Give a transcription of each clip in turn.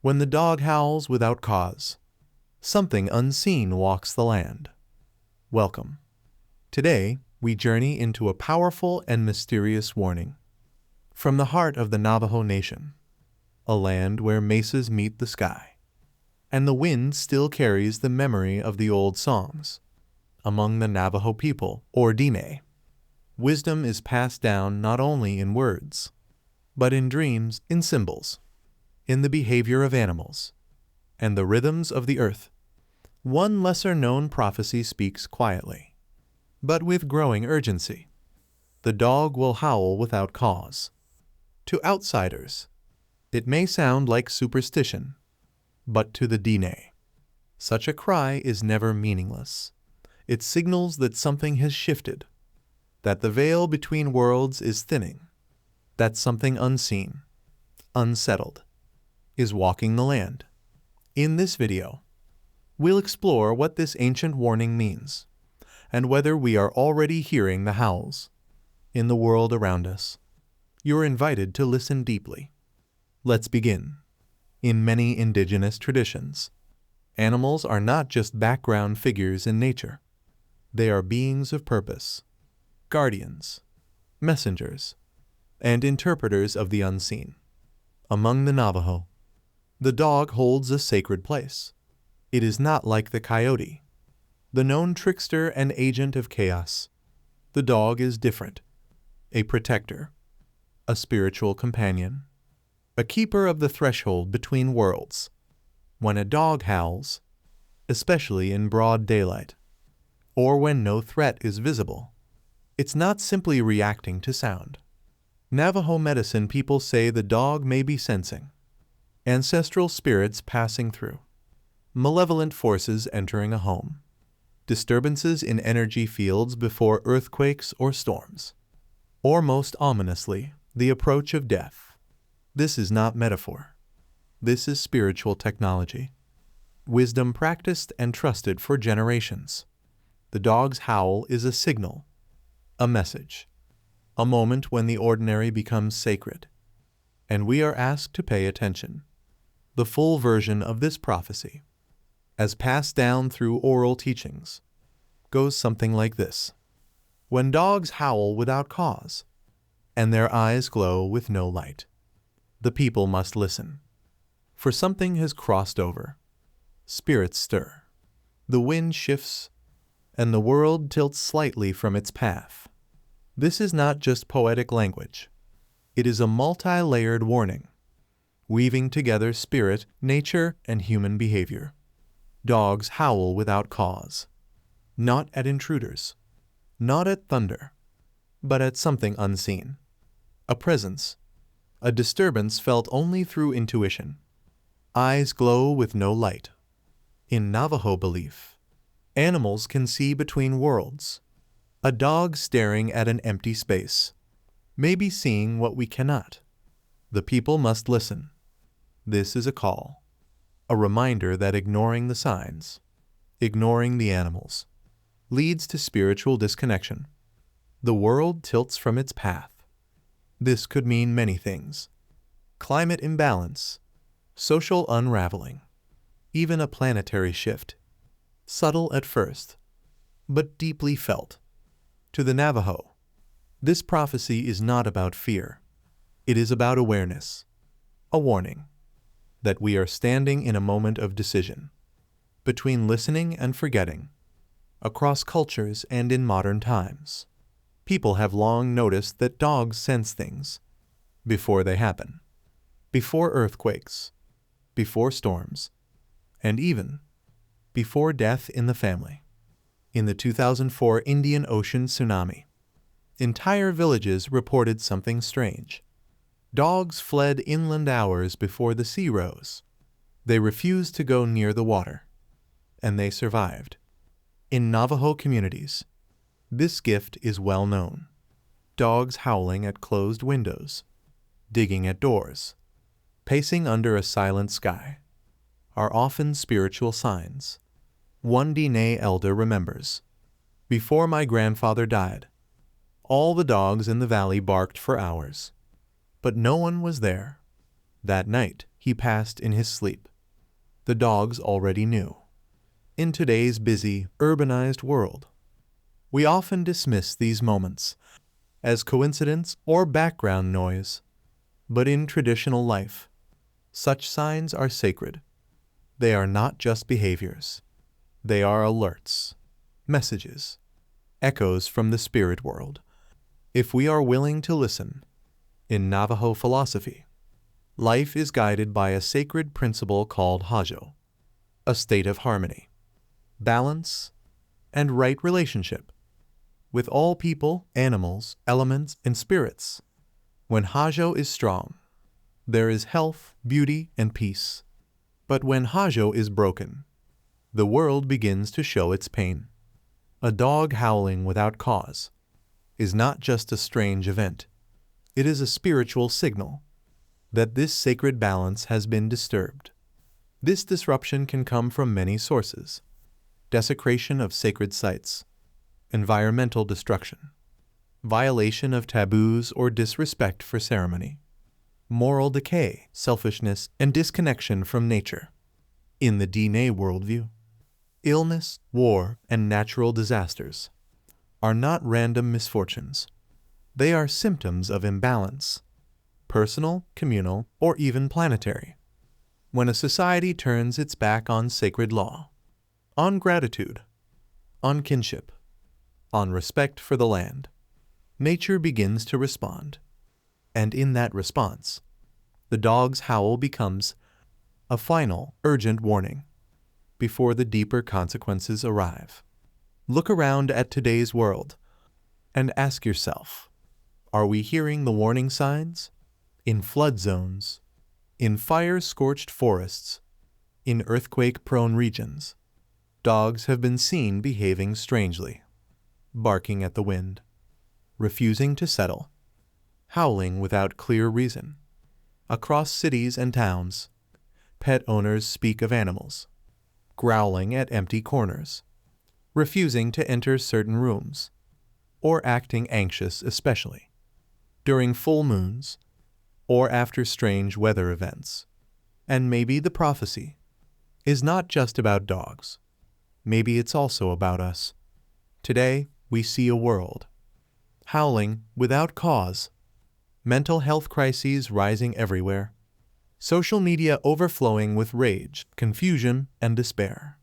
When the dog howls without cause, something unseen walks the land. Welcome. Today, we journey into a powerful and mysterious warning. From the heart of the Navajo Nation, a land where mesas meet the sky, and the wind still carries the memory of the old songs. Among the Navajo people, or Diné, wisdom is passed down not only in words, but in dreams, in symbols, in the behavior of animals, and the rhythms of the earth. One lesser-known prophecy speaks quietly, but with growing urgency. The dog will howl without cause. To outsiders, it may sound like superstition, but to the Diné, such a cry is never meaningless. It signals that something has shifted, that the veil between worlds is thinning, that something unseen, unsettled, is walking the land. In this video, we'll explore what this ancient warning means, and whether we are already hearing the howls in the world around us. You're invited to listen deeply. Let's begin. In many indigenous traditions, animals are not just background figures in nature. They are beings of purpose, guardians, messengers, and interpreters of the unseen. Among the Navajo, the dog holds a sacred place. It is not like the coyote, the known trickster and agent of chaos. The dog is different, a protector, a spiritual companion, a keeper of the threshold between worlds. When a dog howls, especially in broad daylight, or when no threat is visible, it's not simply reacting to sound. Navajo medicine people say the dog may be sensing ancestral spirits passing through, malevolent forces entering a home, disturbances in energy fields before earthquakes or storms, or most ominously, the approach of death. This is not metaphor. This is spiritual technology, wisdom practiced and trusted for generations. The dog's howl is a signal, a message, a moment when the ordinary becomes sacred, and we are asked to pay attention. The full version of this prophecy, as passed down through oral teachings, goes something like this. When dogs howl without cause, and their eyes glow with no light, the people must listen, for something has crossed over. Spirits stir, the wind shifts, and the world tilts slightly from its path. This is not just poetic language. It is a multi-layered warning, weaving together spirit, nature, and human behavior. Dogs howl without cause, not at intruders, not at thunder, but at something unseen. A presence, a disturbance felt only through intuition. Eyes glow with no light. In Navajo belief, animals can see between worlds. A dog staring at an empty space may be seeing what we cannot. The people must listen. This is a call, a reminder that ignoring the signs, ignoring the animals, leads to spiritual disconnection. The world tilts from its path. This could mean many things: climate imbalance, social unraveling, even a planetary shift. Subtle at first, but deeply felt. To the Navajo, this prophecy is not about fear. It is about awareness, a warning that we are standing in a moment of decision, between listening and forgetting. Across cultures and in modern times, people have long noticed that dogs sense things before they happen, before earthquakes, before storms, and even before death in the family. In the 2004 Indian Ocean tsunami, entire villages reported something strange. Dogs fled inland hours before the sea rose. They refused to go near the water, and they survived. In Navajo communities, this gift is well known. Dogs howling at closed windows, digging at doors, pacing under a silent sky, are often spiritual signs. One Diné elder remembers, "Before my grandfather died, all the dogs in the valley barked for hours, but no one was there. That night, he passed in his sleep. The dogs already knew. In today's busy, urbanized world, we often dismiss these moments as coincidence or background noise. But in traditional life, such signs are sacred. They are not just behaviors. They are alerts, messages, echoes from the spirit world. If we are willing to listen, in Navajo philosophy, life is guided by a sacred principle called hajo, a state of harmony, balance, and right relationship with all people, animals, elements, and spirits. When hajo is strong, there is health, beauty, and peace. But when hajo is broken, the world begins to show its pain. A dog howling without cause is not just a strange event. It is a spiritual signal that this sacred balance has been disturbed. This disruption can come from many sources: desecration of sacred sites, environmental destruction, violation of taboos or disrespect for ceremony, moral decay, selfishness, and disconnection from nature. In the Diné worldview, illness, war, and natural disasters are not random misfortunes. They are symptoms of imbalance, personal, communal, or even planetary. When a society turns its back on sacred law, on gratitude, on kinship, on respect for the land, nature begins to respond. And in that response, the dog's howl becomes a final, urgent warning before the deeper consequences arrive. Look around at today's world and ask yourself, are we hearing the warning signs? In flood zones, in fire-scorched forests, in earthquake-prone regions, dogs have been seen behaving strangely, barking at the wind, refusing to settle, howling without clear reason. Across cities and towns, pet owners speak of animals growling at empty corners, refusing to enter certain rooms, or acting anxious, especially during full moons or after strange weather events. And maybe the prophecy is not just about dogs. Maybe it's also about us. Today, we see a world howling without cause, mental health crises rising everywhere, social media overflowing with rage, confusion, and despair,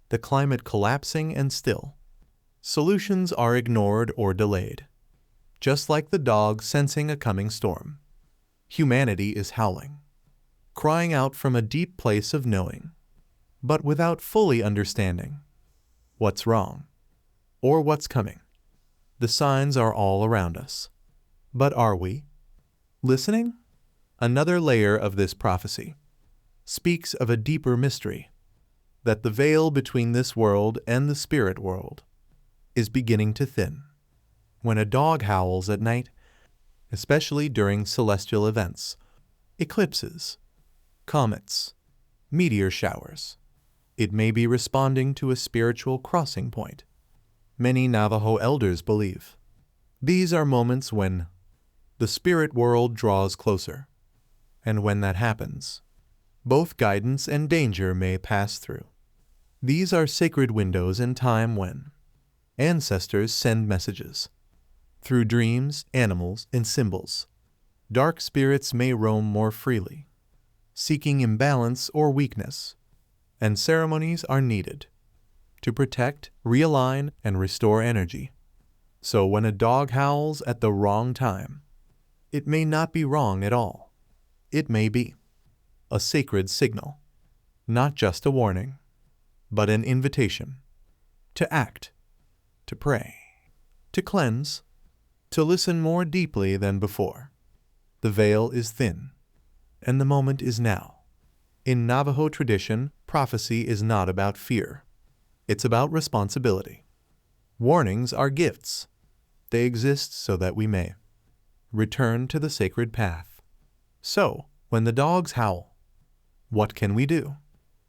the climate collapsing and still. Solutions are ignored or delayed. Just like the dog sensing a coming storm, humanity is howling, crying out from a deep place of knowing, but without fully understanding what's wrong or what's coming. The signs are all around us. But are we listening? Another layer of this prophecy speaks of a deeper mystery, that the veil between this world and the spirit world is beginning to thin. When a dog howls at night, especially during celestial events, eclipses, comets, meteor showers, it may be responding to a spiritual crossing point. Many Navajo elders believe these are moments when the spirit world draws closer, and when that happens, both guidance and danger may pass through. These are sacred windows in time when ancestors send messages. Through dreams, animals, and symbols, dark spirits may roam more freely, seeking imbalance or weakness, and ceremonies are needed to protect, realign, and restore energy. So when a dog howls at the wrong time, it may not be wrong at all. It may be a sacred signal, not just a warning, but an invitation to act, to pray, to cleanse, to listen more deeply than before. The veil is thin, and the moment is now. In Navajo tradition, prophecy is not about fear. It's about responsibility. Warnings are gifts. They exist so that we may return to the sacred path. So, when the dogs howl, what can we do?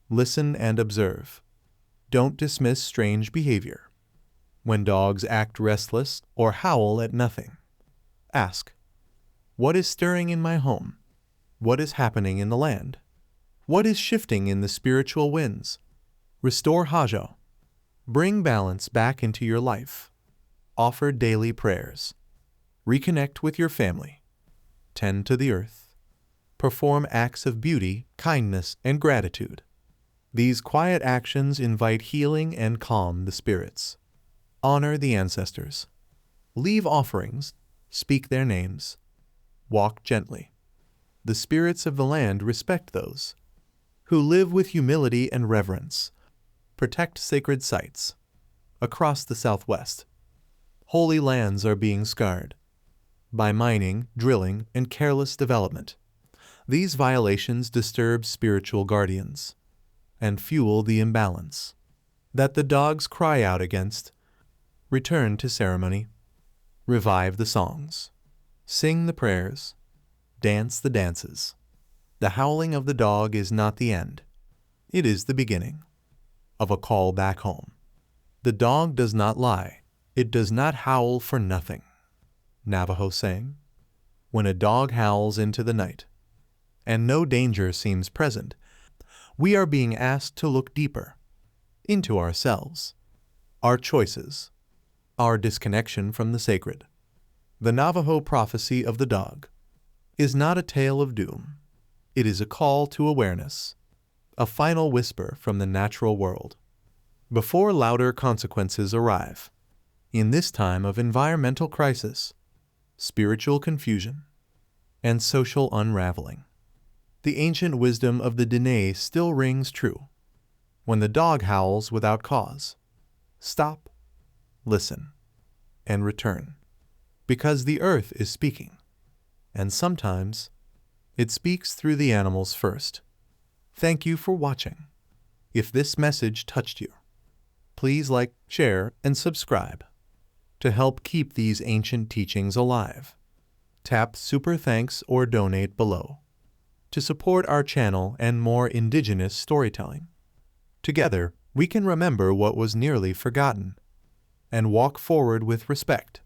Listen and observe. Don't dismiss strange behavior. When dogs act restless or howl at nothing, ask, what is stirring in my home? What is happening in the land? What is shifting in the spiritual winds? Restore Hajo. Bring balance back into your life. Offer daily prayers. Reconnect with your family. Tend to the earth. Perform acts of beauty, kindness, and gratitude. These quiet actions invite healing and calm the spirits. Honor the ancestors. Leave offerings. Speak their names. Walk gently. The spirits of the land respect those who live with humility and reverence. Protect sacred sites. Across the Southwest, holy lands are being scarred by mining, drilling, and careless development. These violations disturb spiritual guardians and fuel the imbalance that the dogs cry out against. Return to ceremony. Revive the songs. Sing the prayers. Dance the dances. The howling of the dog is not the end. It is the beginning of a call back home. The dog does not lie. It does not howl for nothing. Navajo saying, when a dog howls into the night, and no danger seems present, we are being asked to look deeper into ourselves, our choices, our disconnection from the sacred. The Navajo prophecy of the dog is not a tale of doom. It is a call to awareness, a final whisper from the natural world. Before louder consequences arrive, in this time of environmental crisis, spiritual confusion, and social unraveling, the ancient wisdom of the Diné still rings true. When the dog howls without cause, stop, listen, and return. Because the earth is speaking, and sometimes it speaks through the animals first. Thank you for watching. If this message touched you, please like, share, and subscribe to help keep these ancient teachings alive. Tap Super Thanks or donate below to support our channel and more indigenous storytelling. Together, we can remember what was nearly forgotten and walk forward with respect.